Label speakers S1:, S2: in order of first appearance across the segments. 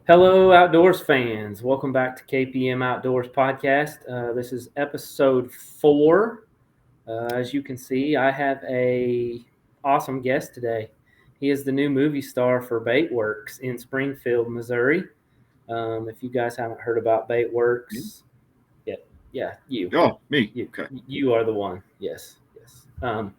S1: Hello, outdoors fans. Welcome back to KPM Outdoors Podcast. This is episode 4. As you can see, I have a awesome guest today. He is the new movie star for Bait WRX in Springfield, Missouri. If you guys haven't heard about Bait
S2: You?
S1: WRX, you,
S2: Oh, me.
S1: you,
S2: Okay.
S1: you are the one. Yes. If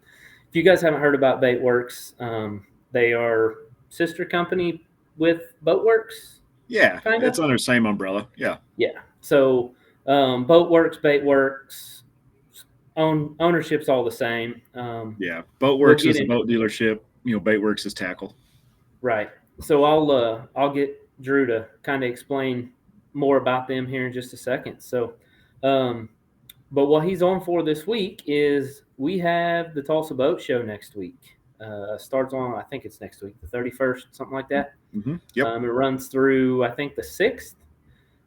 S1: you guys haven't heard about Bait WRX, they are sister company with Boat WRX,
S2: Yeah,
S1: kind
S2: it's
S1: of.
S2: under the same umbrella. Yeah.
S1: Yeah. So Boat WRX, Bait WRX, ownership's all the same.
S2: Yeah. Boat
S1: We'll
S2: Works
S1: get
S2: is a
S1: in
S2: boat dealership. Bait Works is tackle.
S1: right. So I'll get Drew to kind of explain more about them here in just a second. Um, but what he's on for this week is we have the Tulsa Boat Show next week. Starts on, I think it's next week, the 31st, something like that.
S2: Yep.
S1: It runs through, I think, the 6th.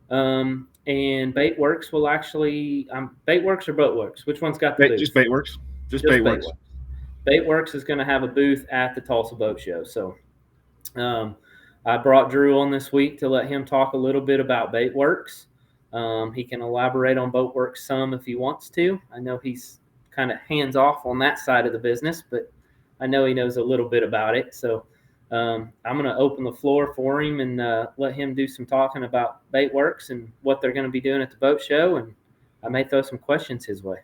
S1: And Bait WRX will actually Bait WRX or Boat WRX? Which one's got the
S2: Just
S1: booth?
S2: Bait Works. Just Bait
S1: Just Bait
S2: Works.
S1: WRX. Bait WRX is going to have a booth at the Tulsa Boat Show. So um, I brought Drew on this week to let him talk a little bit about Bait WRX. He can elaborate on Boat WRX some if he wants to. I know he's kind of hands off on that side of the business, but I know he knows a little bit about it. So I'm going to open the floor for him and let him do some talking about Bait WRX and what they're going to be doing at the boat show. And I may throw some questions his way.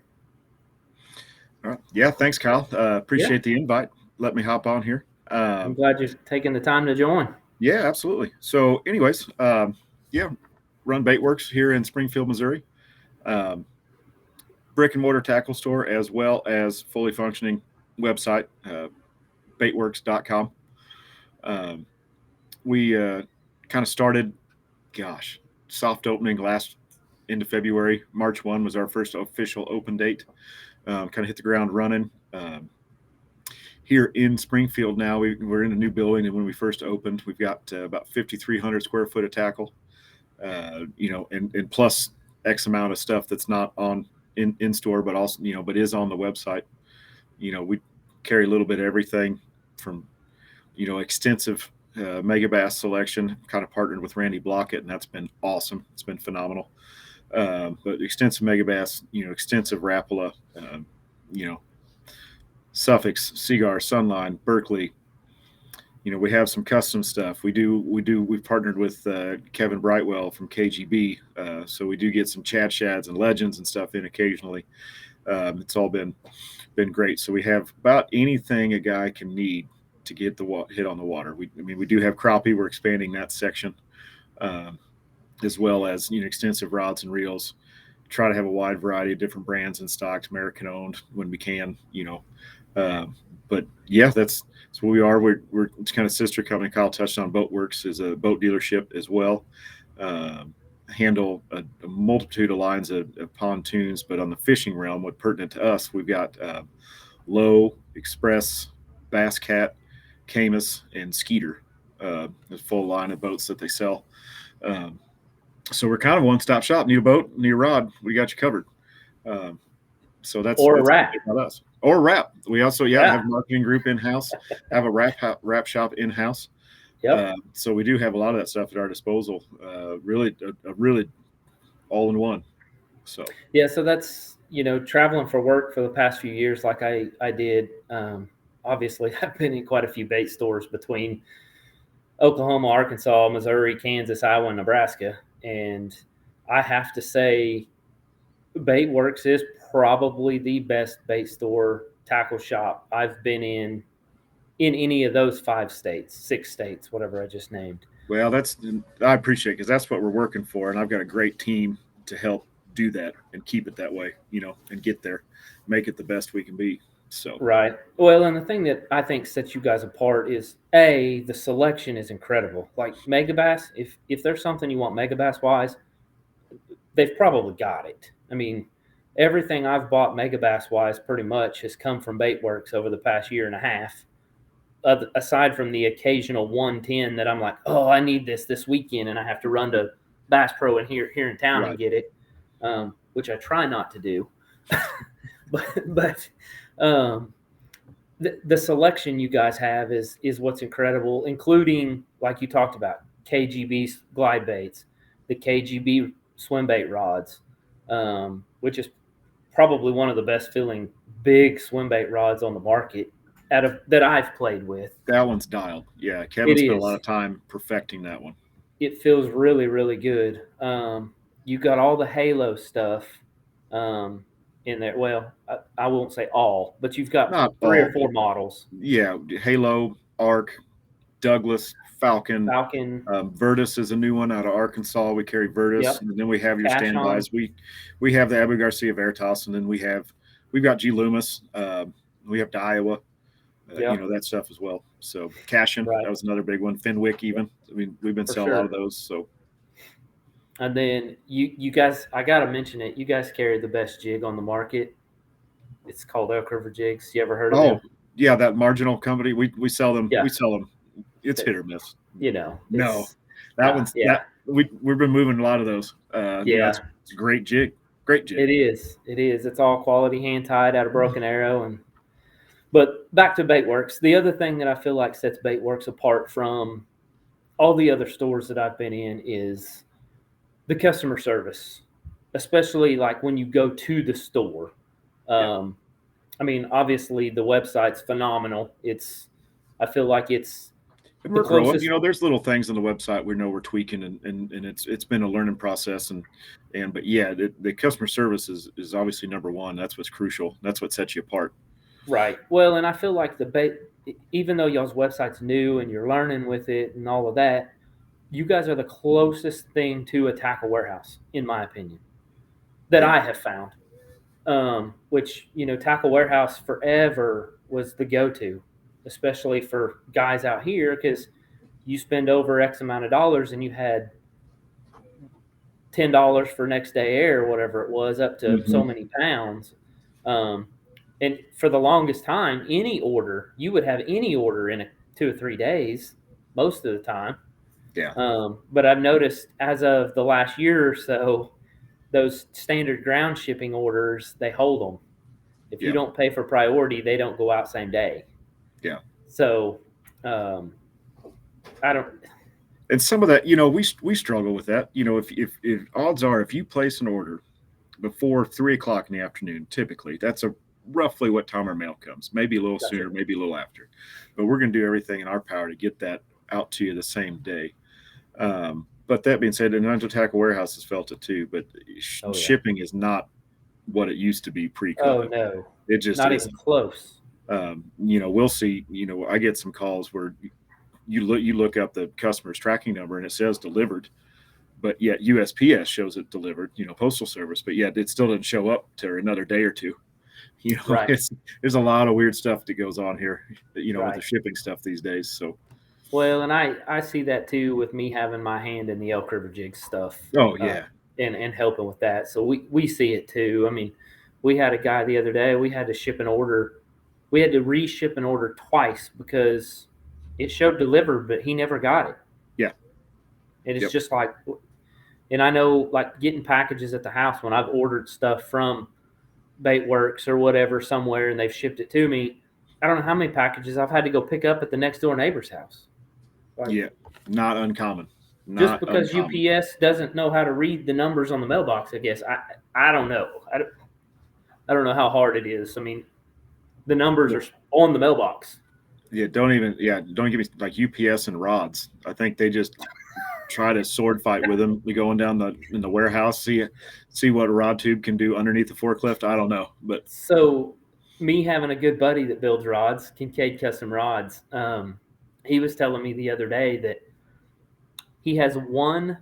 S2: All right. Yeah. Thanks, Kyle.
S1: Yeah,
S2: Appreciate the invite. Let me hop on here.
S1: I'm glad you're taking the time to join.
S2: Yeah, absolutely. So, anyways, yeah, run Bait Works here in Springfield, Missouri. Um, Brick and mortar tackle store as well as fully functioning website, baitworks.com. Um, we kind of started, soft opening last into February. March 1 was our first official open date. Kind of hit the ground running. Here in Springfield now, we're in a new building, and when we first opened, we've got about 5,300 square foot of tackle, and plus X amount of stuff that's not on in store, but also but is on the website. We carry a little bit of everything from extensive mega bass selection. Kind of partnered with Randy Blockett, and that's been awesome. It's been phenomenal. But extensive mega bass, extensive Rapala, you know, Suffolk, Seagar, Sunline, Berkeley. We have some custom stuff. We've partnered with Kevin Brightwell from KGB, so we do get some Chad Shads and Legends and stuff in occasionally. It's all been great. So we have about anything a guy can need to get the hit on the water. We do have crappie. We're expanding that section, as well as extensive rods and reels. Try to have a wide variety of different brands in stock, American owned when we can. But yeah, that's what we are. We're kind of sister company. Kyle touched on Boat WRX is a boat dealership as well. Handle a multitude of lines of pontoons, but on the fishing realm, what pertinent to us, we've got Low, Express, Bass Cat, Camus, and Skeeter. A full line of boats that they sell. So we're kind of a one-stop shop. Need a boat, need a rod, we got you covered. So that's
S1: Or a
S2: that's
S1: wrap.
S2: about us. Or wrap. We also
S1: Yeah.
S2: have a marketing group in house, have a wrap shop in house.
S1: Yep.
S2: So we do have a lot of that stuff at our disposal. Really, a really all in one. So
S1: Yeah, so that's, traveling for work for the past few years like I did. Obviously, I've been in quite a few bait stores between Oklahoma, Arkansas, Missouri, Kansas, Iowa, and Nebraska. And I have to say, Bait WRX is probably the best bait store tackle shop I've been in any of those 6 states, whatever I just named.
S2: well, I appreciate it because that's what we're working for, and I've got a great team to help do that and keep it that way, and get there, make it the best we can be. So
S1: Right. Well, and the thing that I think sets you guys apart is the selection is incredible. Like Megabass, if there's something you want Megabass wise, they've probably got it. I mean, everything I've bought Megabass wise pretty much has come from Bait WRX over the past year and a half. Aside from the occasional 110 that I'm like, oh, I need this weekend, and I have to run to Bass Pro in here in town and
S2: right,
S1: get it, which I try not to do. but um, the selection you guys have is what's incredible, including like you talked about KGB glide baits, the KGB swim bait rods, which is probably one of the best feeling big swim bait rods on the market that I've played with.
S2: That one's dialed. Yeah, Kevin
S1: It
S2: spent a
S1: is.
S2: lot of time perfecting that one.
S1: It feels really, really good. You got all the Halo stuff in there. Well, I won't say all, but you've got
S2: Not
S1: 3
S2: all,
S1: or 4 models.
S2: yeah, Halo, Arc, Douglas, Falcon.
S1: Falcon.
S2: Virtus is a new one out of Arkansas. We carry Virtus,
S1: Yep.
S2: and then we have your
S1: Cash
S2: standbys. We have the Abu Garcia Veritas, and then we've got G Loomis. We have Iowa.
S1: Yep.
S2: That stuff as well. So Cashin,
S1: Right.
S2: that was another big one. Fenwick, even. I mean, we've been
S1: For
S2: selling a lot
S1: sure.
S2: of those. So,
S1: And then you guys, I gotta mention it. You guys carry the best jig on the market. It's called Elk River Jigs. You ever heard of them?
S2: Yeah, that marginal company. We sell them.
S1: Yeah.
S2: We sell them. It's hit or miss.
S1: No,
S2: that one's
S1: yeah.
S2: We've been moving a lot of those.
S1: Yeah.
S2: It's a great jig. Great jig.
S1: It is. It's all quality, hand tied out of Broken Arrow. But back to Bait WRX. The other thing that I feel like sets Bait WRX apart from all the other stores that I've been in is the customer service, especially like when you go to the store. I mean, obviously the website's phenomenal. I feel like it's
S2: and we're growing. There's little things on the website we know we're tweaking, and it's been a learning process. But yeah, the customer service is obviously number one. That's what's crucial. That's what sets you apart.
S1: Right. Well, and I feel like even though y'all's website's new and you're learning with it and all of that, you guys are the closest thing to a tackle warehouse, in my opinion, that I have found. Which, tackle warehouse forever was the go-to, especially for guys out here, because you spend over X amount of dollars and you had $10 for next day air, whatever it was, up to so many pounds. And for the longest time, you would have any order in 2 or 3 days, most of the time.
S2: Yeah.
S1: But I've noticed as of the last year or so, those standard ground shipping orders, they hold them. If you don't pay for priority, they don't go out same day.
S2: Yeah.
S1: So, I don't.
S2: And some of that, we struggle with that. If odds are, if you place an order before 3:00 in the afternoon, typically that's roughly what time our mail comes. Maybe a little sooner, maybe a little after. But we're going to do everything in our power to get that out to you the same day. But that being said, and Under Tackle Warehouse has felt it too. But shipping is not what it used to be pre-COVID.
S1: Oh no,
S2: it just
S1: not
S2: isn't.
S1: Even close.
S2: We'll see. I get some calls where you look up the customer's tracking number and it says delivered, but yet USPS shows it delivered. Postal Service, but yet it still doesn't show up to another day or two.
S1: Right.
S2: There's a lot of weird stuff that goes on here. With the shipping stuff these days. So.
S1: Well, and I see that too with me having my hand in the Elk River Jig stuff.
S2: Oh yeah.
S1: And helping with that. So we see it too. I mean, we had a guy the other day, we had to ship an order. We had to reship an order twice because it showed delivered, but he never got it.
S2: Yeah.
S1: And it's just like, and I know like getting packages at the house when I've ordered stuff from Bait WRX or whatever somewhere and they've shipped it to me. I don't know how many packages I've had to go pick up at the next door neighbor's house.
S2: Not uncommon.
S1: Just because UPS doesn't know how to read the numbers on the mailbox, I guess. I don't know. I don't know how hard it is. I mean, the numbers are on the mailbox.
S2: Yeah, don't give me like UPS and rods. I think they just try to sword fight with them. We going down in the warehouse, see what a rod tube can do underneath the forklift. I don't know, but
S1: so me having a good buddy that builds rods, Kincaid Custom Rods, he was telling me the other day that he has one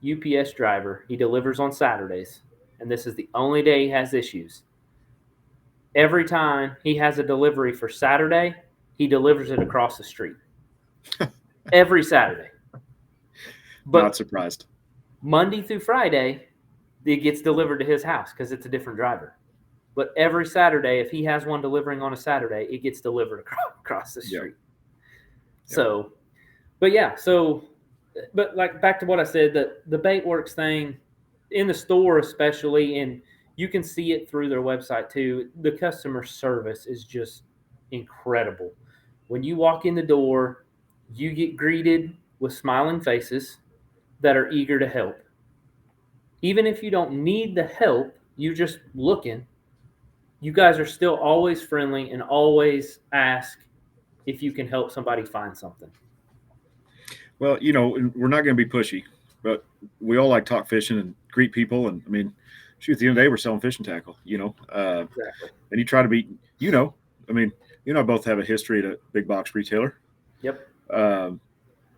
S1: UPS driver. He delivers on Saturdays, and this is the only day he has issues. Every time he has a delivery for Saturday, he delivers it across the street. Every Saturday.
S2: But not surprised.
S1: Monday through Friday, it gets delivered to his house because it's a different driver. But every Saturday, if he has one delivering on a Saturday, it gets delivered across the street. Yep. So, but like back to what I said, the Bait WRX thing in the store especially, and you can see it through their website too, the customer service is just incredible. When you walk in the door, you get greeted with smiling faces that are eager to help. Even if you don't need the help, you're just looking, you guys are still always friendly and always ask if you can help somebody find something.
S2: Well, we're not going to be pushy, but we all like talk fishing and greet people. And I mean, shoot, at the end of the day, we're selling fishing tackle,
S1: Exactly.
S2: and you try to be, I mean, both have a history at a big box retailer.
S1: Yep.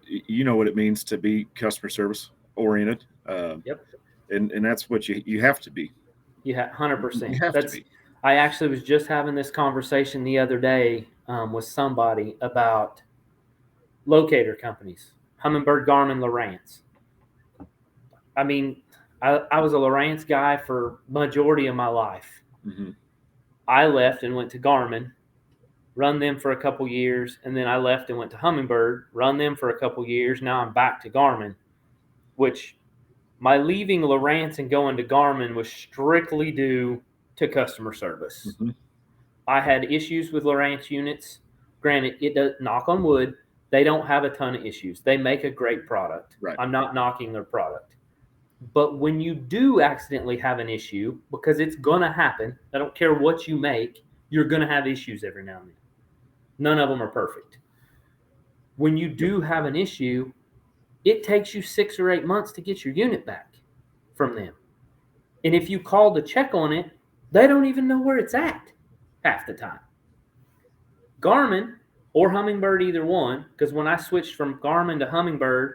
S2: You know what it means to be customer service oriented.
S1: Yep.
S2: And that's what you have to be.
S1: Yeah, 100%.
S2: You have to be.
S1: I actually was just having this conversation the other day with somebody about locator companies, Humminbird, Garmin, Lowrance. I mean, I was a Lowrance guy for majority of my life.
S2: Mm-hmm.
S1: I left and went to Garmin, run them for a couple years, and then I left and went to Humminbird, run them for a couple years. Now I'm back to Garmin, which my leaving Lowrance and going to Garmin was strictly due to customer service.
S2: Mm-hmm.
S1: I had issues with Lowrance units. Granted, it does, knock on wood, they don't have a ton of issues. They make a great product.
S2: Right.
S1: I'm not knocking their product. But when you do accidentally have an issue, because it's going to happen, I don't care what you make, you're going to have issues every now and then. None of them are perfect. When you do have an issue, it takes you 6 or 8 months to get your unit back from them. And if you call to check on it, they don't even know where it's at half the time. Garmin or Humminbird, either one, because when I switched from Garmin to Humminbird,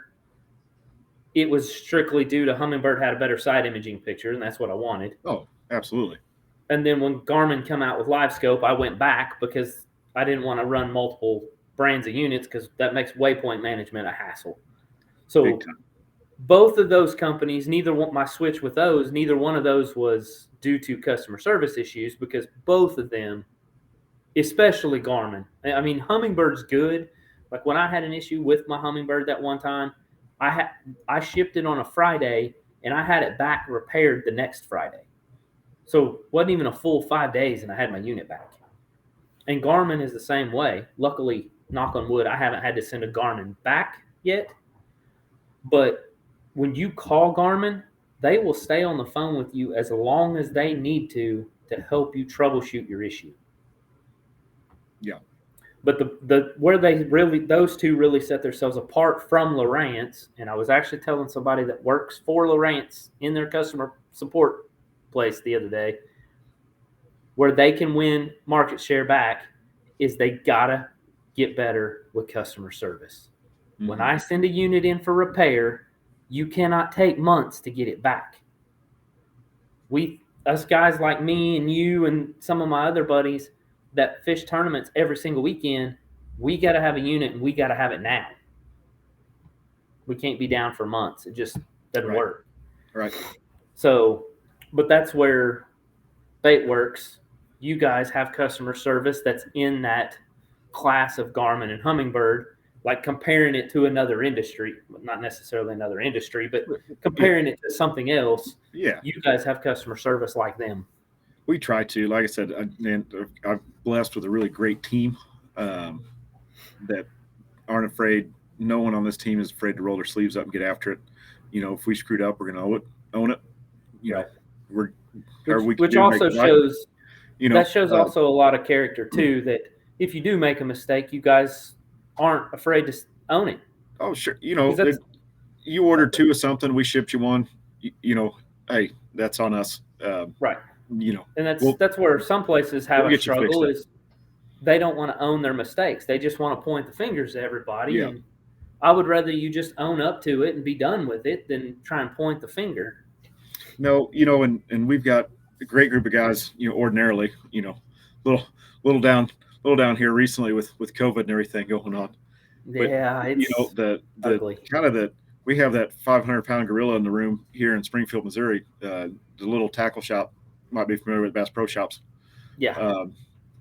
S1: it was strictly due to Humminbird had a better side imaging picture, and that's what I wanted.
S2: Oh, absolutely.
S1: And then when Garmin come out with LiveScope, I went back because I didn't want to run multiple brands of units because that makes waypoint management a hassle. So both of those companies, neither one of those was due to customer service issues, because both of them, especially Garmin. I mean, Hummingbird's good. Like when I had an issue with my Humminbird that one time, I shipped it on a Friday and I had it back repaired the next Friday. So it wasn't even a full 5 days and I had my unit back. And Garmin is the same way. Luckily, knock on wood, I haven't had to send a Garmin back yet. But when you call Garmin, they will stay on the phone with you as long as they need to help you troubleshoot your issue.
S2: Yeah.
S1: But those two really set themselves apart from Lowrance. And I was actually telling somebody that works for Lowrance in their customer support place the other day, where they can win market share back is they gotta get better with customer service. Mm-hmm. When I send a unit in for repair, you cannot take months to get it back. Us guys like me and you and some of my other buddies that fish tournaments every single weekend, we got to have a unit and we got to have it now. We can't be down for months. It just doesn't work.
S2: Right.
S1: So, but that's where Bait WRX, you guys have customer service that's in that class of Garmin and Humminbird, like comparing it to another industry, not necessarily another industry, but comparing it to something else.
S2: Yeah.
S1: You guys have customer service like them.
S2: We try to. Like I said, I'm blessed with a really great team that aren't afraid. No one on this team is afraid to roll their sleeves up and get after it. If we screwed up, we're going to own it.
S1: Which also shows, that shows also a lot of character too, that if you do make a mistake, you guys aren't afraid to own it.
S2: Oh, sure. You ordered 2 of something, we shipped you 1, hey, that's on us.
S1: Right. And that's where some places have a struggle is they don't want to own their mistakes. They just want to point the fingers at everybody. Yeah. And I would rather you just own up to it and be done with it than try and point the finger.
S2: No, and we've got a great group of guys, ordinarily, little down here recently with COVID and everything going on. But,
S1: yeah, it's ugly.
S2: We have that 500-pound gorilla in the room here in Springfield, Missouri. The little tackle shop, might be familiar with Bass Pro Shops.
S1: Yeah,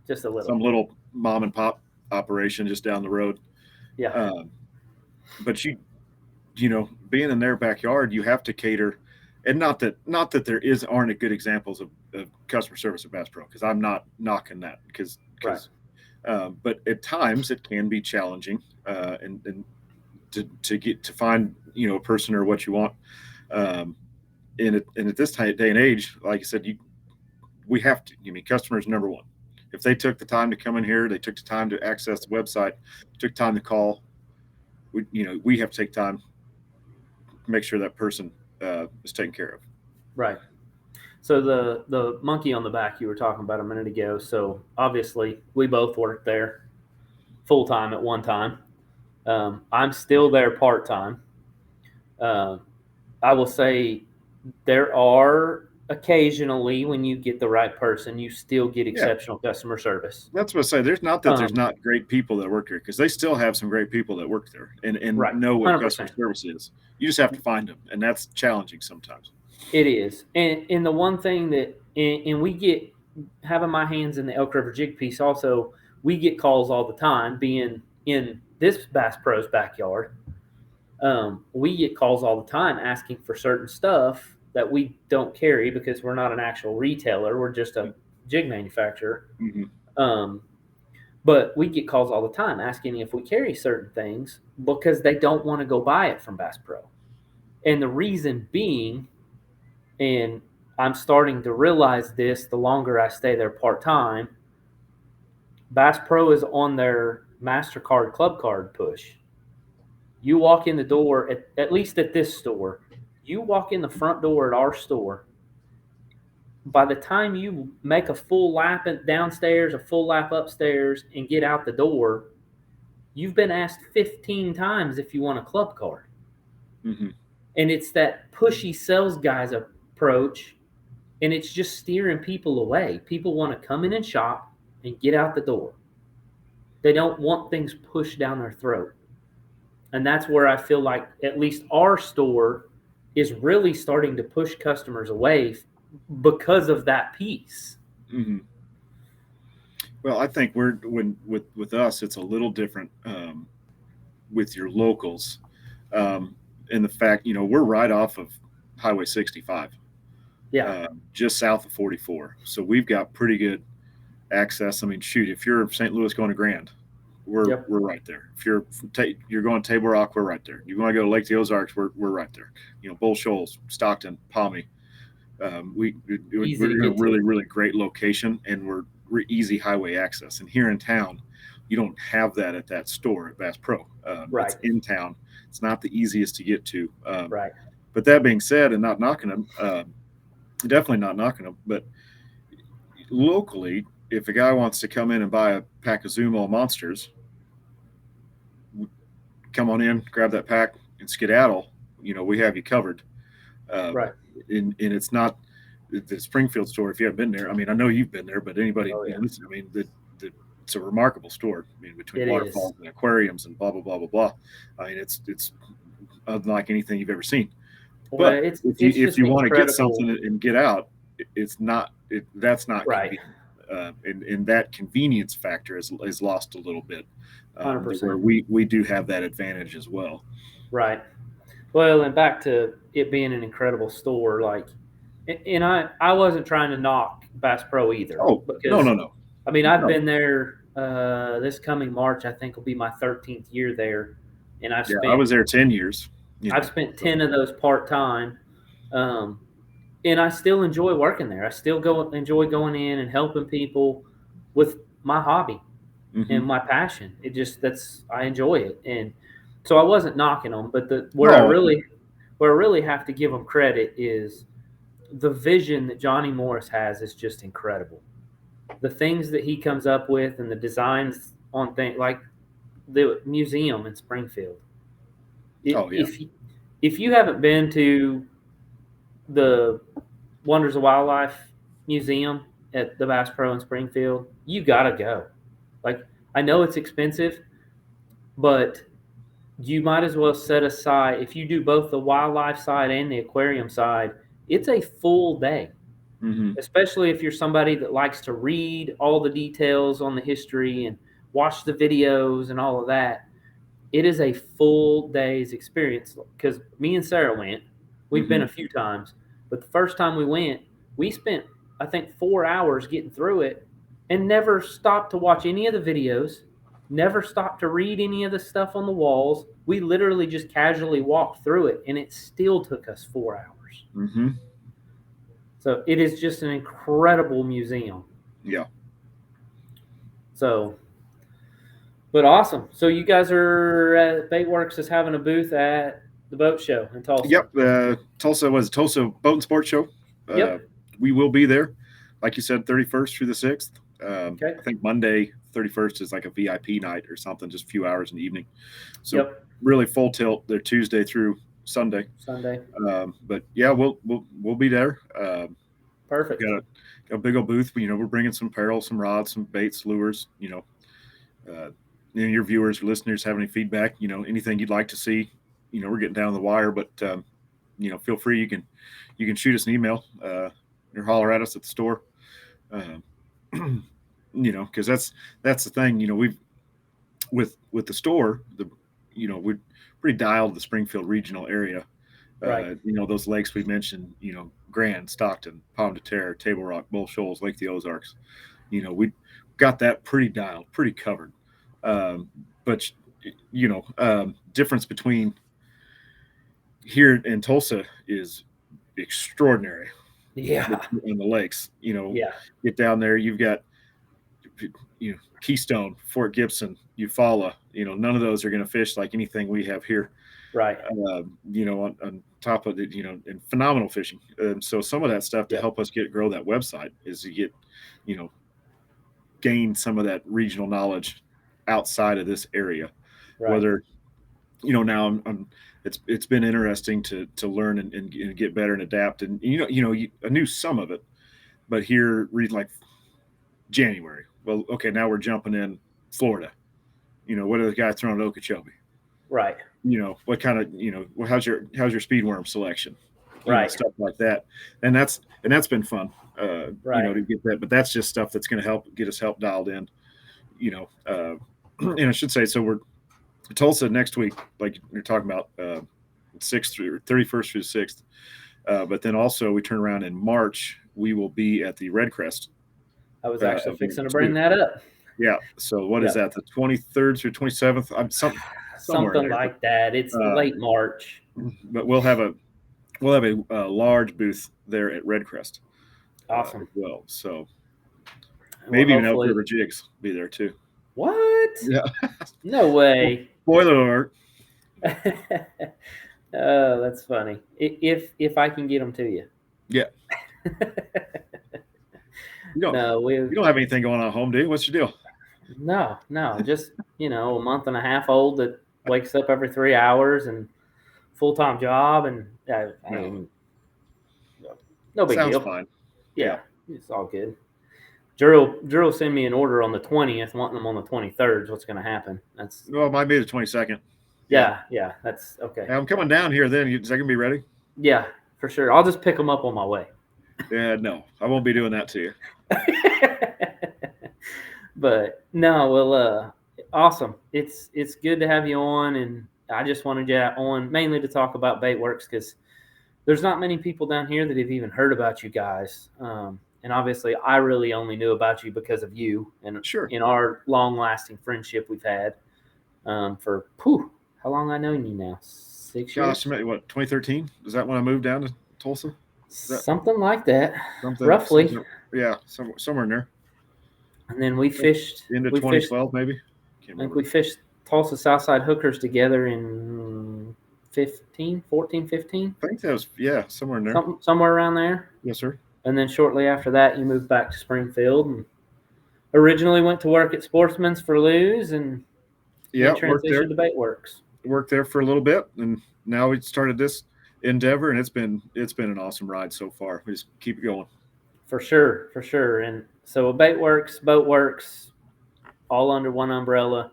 S1: just a little.
S2: Some little mom and pop operation just down the road.
S1: Yeah.
S2: But being in their backyard, you have to cater, and not that there aren't good examples of customer service at Bass Pro, because I'm not knocking that, because but at times it can be challenging, and to find a person or what you want. And at this day and age, like I said, we have to. Customers number one. If they took the time to come in here, they took the time to access the website, took time to call. We have to take time to make sure that person is taken care of.
S1: Right. So the monkey on the back you were talking about a minute ago. So obviously we both worked there full time at one time. I'm still there part time. I will say there are occasionally, when you get the right person, you still get exceptional customer service.
S2: That's what I say. There's not that there's not great people that work here, because they still have some great people that work there and
S1: right.
S2: know what
S1: 100%.
S2: customer service is. You just have to find them, and that's challenging sometimes.
S1: It is. And the one thing that, and we get, having my hands in the Elk River jig piece also, we get calls all the time, being in this Bass Pro's backyard. We get calls all the time asking for certain stuff that we don't carry because we're not an actual retailer. We're just a jig manufacturer.
S2: Mm-hmm.
S1: But we get calls all the time asking if we carry certain things because they don't want to go buy it from Bass Pro. And the reason being, and I'm starting to realize this the longer I stay there part-time, Bass Pro is on their MasterCard Club Card push. You walk in the door, at least at this store, you walk in the front door at our store, by the time you make a full lap downstairs, a full lap upstairs, and get out the door, you've been asked 15 times if you want a club card.
S2: Mm-hmm.
S1: And it's that pushy sales guy's approach, and it's just steering people away. People want to come in and shop and get out the door. They don't want things pushed down their throat. And that's where I feel like at least our store is really starting to push customers away because of that piece.
S2: Mm-hmm. Well, I think with us, it's a little different with your locals, in the fact, we're right off of Highway 65.
S1: Yeah.
S2: Just south of 44. So we've got pretty good access. I mean, shoot, if you're St. Louis going to Grand, we're right there. If you're going to Table Rock, we're right there. You want to go to Lake the Ozarks, we're right there. Bull Shoals, Stockton, Palmy. We're in a really, really great location, and we're easy highway access. And here in town, you don't have that at that store at Bass Pro.
S1: Right.
S2: It's in town. It's not the easiest to get to.
S1: Right.
S2: But that being said, and not knocking them, definitely not knocking them, but locally, if a guy wants to come in and buy a pack of Zumo Monsters, come on in, grab that pack, and skedaddle. We have you covered.
S1: Right.
S2: And it's not the Springfield store. If you haven't been there, I mean, I know you've been there, but anybody, listen, I mean, it's a remarkable store. I mean, between waterfalls and aquariums and blah blah blah blah blah. I mean, it's unlike anything you've ever seen.
S1: Well,
S2: but if you want to get something and get out, that's not
S1: right.
S2: And that convenience factor is lost a little bit.
S1: 100%.
S2: Where we do have that advantage as well.
S1: Right. Well, and back to it being an incredible store, and I wasn't trying to knock Bass Pro either.
S2: Oh, because, no.
S1: I mean, I've been there this coming March, I think will be my 13th year there. And I
S2: was there 10 years.
S1: I've spent 10 of those part-time. And I still enjoy working there. I still enjoy going in and helping people with my hobby and my passion. I enjoy it. And so I wasn't knocking them, but where I really have to give them credit is the vision that Johnny Morris has is just incredible. The things that he comes up with and the designs on things like the museum in Springfield. If you haven't been to the Wonders of Wildlife Museum at the Bass Pro in Springfield, you got to go. I know it's expensive, but you might as well set aside, if you do both the wildlife side and the aquarium side, it's a full day. Mm-hmm. Especially if you're somebody that likes to read all the details on the history and watch the videos and all of that. It is a full day's experience, because me and Sarah went. We've been a few times, but the first time we went, we spent, I think, 4 hours getting through it and never stopped to watch any of the videos, never stopped to read any of the stuff on the walls. We literally just casually walked through it, and it still took us 4 hours.
S2: Mm-hmm.
S1: So it is just an incredible museum.
S2: Yeah.
S1: So, but awesome. So you guys are Bait WRX is having a booth at the boat show in Tulsa.
S2: Yep. Tulsa Boat and Sports Show.
S1: Yep.
S2: We will be there, like you said, 31st through the 6th.
S1: Okay.
S2: I think Monday 31st is like a VIP night or something, just a few hours in the evening. So
S1: Yep.
S2: really full tilt. They're Tuesday through Sunday. But yeah, we'll be there.
S1: Perfect.
S2: Got a big old booth. We're bringing some apparel, some rods, some baits, lures. Your viewers or listeners have any feedback? Anything you'd like to see? We're getting down the wire, but feel free. You can shoot us an email or holler at us at the store. Because that's the thing. We've with the store, we're pretty dialed the Springfield regional area.
S1: Right.
S2: Those lakes we mentioned, Grand, Stockton, Pomme de Terre, Table Rock, Bull Shoals, Lake the Ozarks. We got that pretty dialed, pretty covered. But difference between here and Tulsa is extraordinary.
S1: Yeah.
S2: In the lakes,
S1: Yeah.
S2: Get down there, you've got Keystone, Fort Gibson, Eufaula. None of those are going to fish like anything we have here.
S1: Right.
S2: On top of it, and phenomenal fishing. So some of that stuff to help us grow that website is to get, gain some of that regional knowledge outside of this area. Right. Whether, now it's been interesting to learn and get better and adapt. And, I knew some of it, but here read like January. Well, okay, now we're jumping in Florida. What are the guys throwing at Okeechobee?
S1: Right.
S2: What kind of, how's your speed worm selection?
S1: Right.
S2: Stuff like that. And that's been fun,
S1: right.
S2: To get that, but that's just stuff that's going to get us dialed in, and I should say, so we're Tulsa next week, like you're talking about, 6th through 31st through the 6th. But then also we turn around in March, we will be at the Redcrest.
S1: I was actually fixing to bring that up.
S2: Yeah. So what is that? The 23rd through 27th?
S1: Something like that. It's late March.
S2: But we'll have a large booth there at Redcrest.
S1: Awesome.
S2: As well. So maybe even Elk River Jigs be there too.
S1: What?
S2: Yeah.
S1: No way.
S2: Spoiler alert.
S1: Oh, that's funny. If I can get them to you.
S2: Yeah. You don't have anything going on at home, do you? What's your deal?
S1: No. Just, a month and a half old that wakes up every 3 hours and full-time job. And no big deal.
S2: Sounds fine.
S1: Yeah, it's all good. Drew will send me an order on the 20th, wanting them on the 23rd. What's going to happen?
S2: Well, it might be the 22nd.
S1: Yeah, that's okay.
S2: I'm coming down here then. Is that going to be ready?
S1: Yeah, for sure. I'll just pick them up on my way.
S2: Yeah, no, I won't be doing that to you.
S1: But no, well, awesome. It's good to have you on, and I just wanted you on mainly to talk about Bait WRX because there's not many people down here that have even heard about you guys. And obviously, I really only knew about you because of you and
S2: sure.
S1: In our long-lasting friendship we've had for how long I known you now? 6 years.
S2: Gosh, what 2013? Is that when I moved down to Tulsa?
S1: Something like that, roughly.
S2: Yeah, somewhere in there.
S1: And then we fished
S2: into 2012, maybe.
S1: I think we fished Tulsa Southside Hookers together in 15.
S2: I think that was somewhere in there.
S1: Somewhere around there.
S2: Yes, sir.
S1: And then shortly after that, you moved back to Springfield and originally went to work at Sportsman's for Lou's and transitioned to Bait WRX.
S2: Worked there for a little bit, and now we started this endeavor, and it's been an awesome ride so far. We just keep it going. For
S1: sure. And so Bait WRX, Boat WRX, all under one umbrella.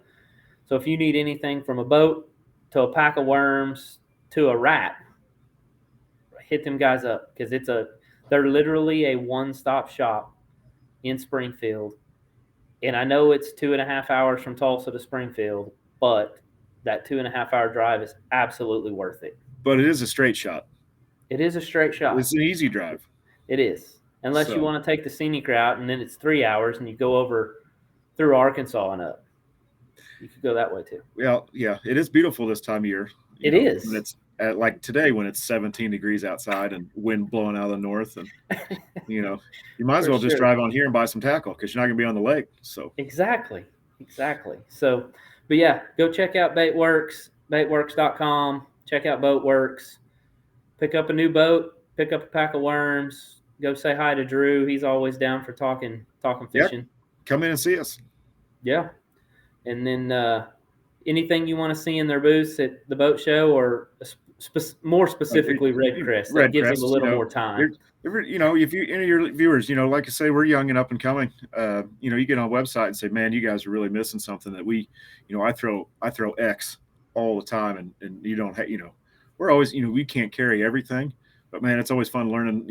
S1: So if you need anything from a boat to a pack of worms to a rat, hit them guys up because they're literally a one-stop shop in Springfield. And I know it's 2.5 hours from Tulsa to Springfield, but that 2.5-hour drive is absolutely worth it.
S2: But it is a straight shot.
S1: It is a straight shot.
S2: It's an easy drive.
S1: It is. Unless you want to take the scenic route, and then it's 3 hours, and you go over through Arkansas and up. You could go that way too.
S2: Well, yeah, it is beautiful this time of year.
S1: It is.
S2: When it's like today when it's 17 degrees outside and wind blowing out of the north, and you might as well just drive on here and buy some tackle because you're not going to be on the lake. So
S1: exactly. So, but yeah, go check out Bait WRX, baitworks.com. Check out Boat Works. Pick up a new boat. Pick up a pack of worms. Go say hi to Drew. He's always down for talking fishing.
S2: Yep. Come in and see us.
S1: Yeah. And then anything you want to see in their booths at the boat show, or more specifically Redcrest, that gives them a little more time.
S2: If you any of your viewers, like I say, we're young and up and coming. You get on a website and say, man, you guys are really missing something that I throw X all the time, and you don't have, we're always, we can't carry everything, but man, it's always fun learning,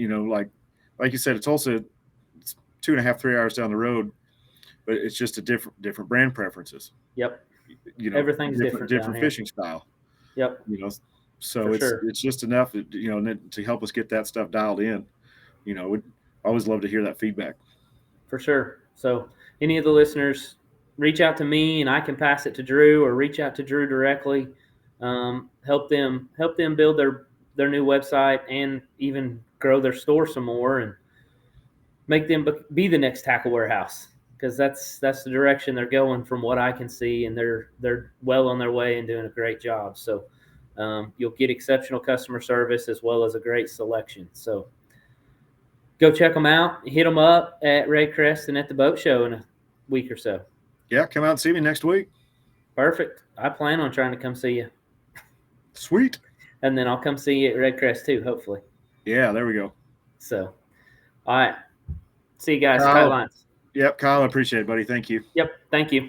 S2: like you said, it's also 2.5, 3 hours down the road, but it's just a different brand preferences.
S1: Yep. Everything's
S2: different fishing style.
S1: Yep.
S2: So it's just enough, to help us get that stuff dialed in. We'd always love to hear that feedback.
S1: For sure. So any of the listeners, reach out to me and I can pass it to Drew, or reach out to Drew directly. Help them build their new website and even grow their store some more, and make them be the next Tackle Warehouse, because that's the direction they're going from what I can see, and they're well on their way and doing a great job. So you'll get exceptional customer service as well as a great selection. So go check them out. Hit them up at Redcrest and at the boat show in a week or so.
S2: Yeah, come out and see me next week.
S1: Perfect. I plan on trying to come see you.
S2: Sweet.
S1: And then I'll come see you at Redcrest too, hopefully.
S2: Yeah, there we go.
S1: So, all right. See you guys. Tight lines.
S2: Yep, Kyle, I appreciate it, buddy. Thank you.
S1: Yep, thank you.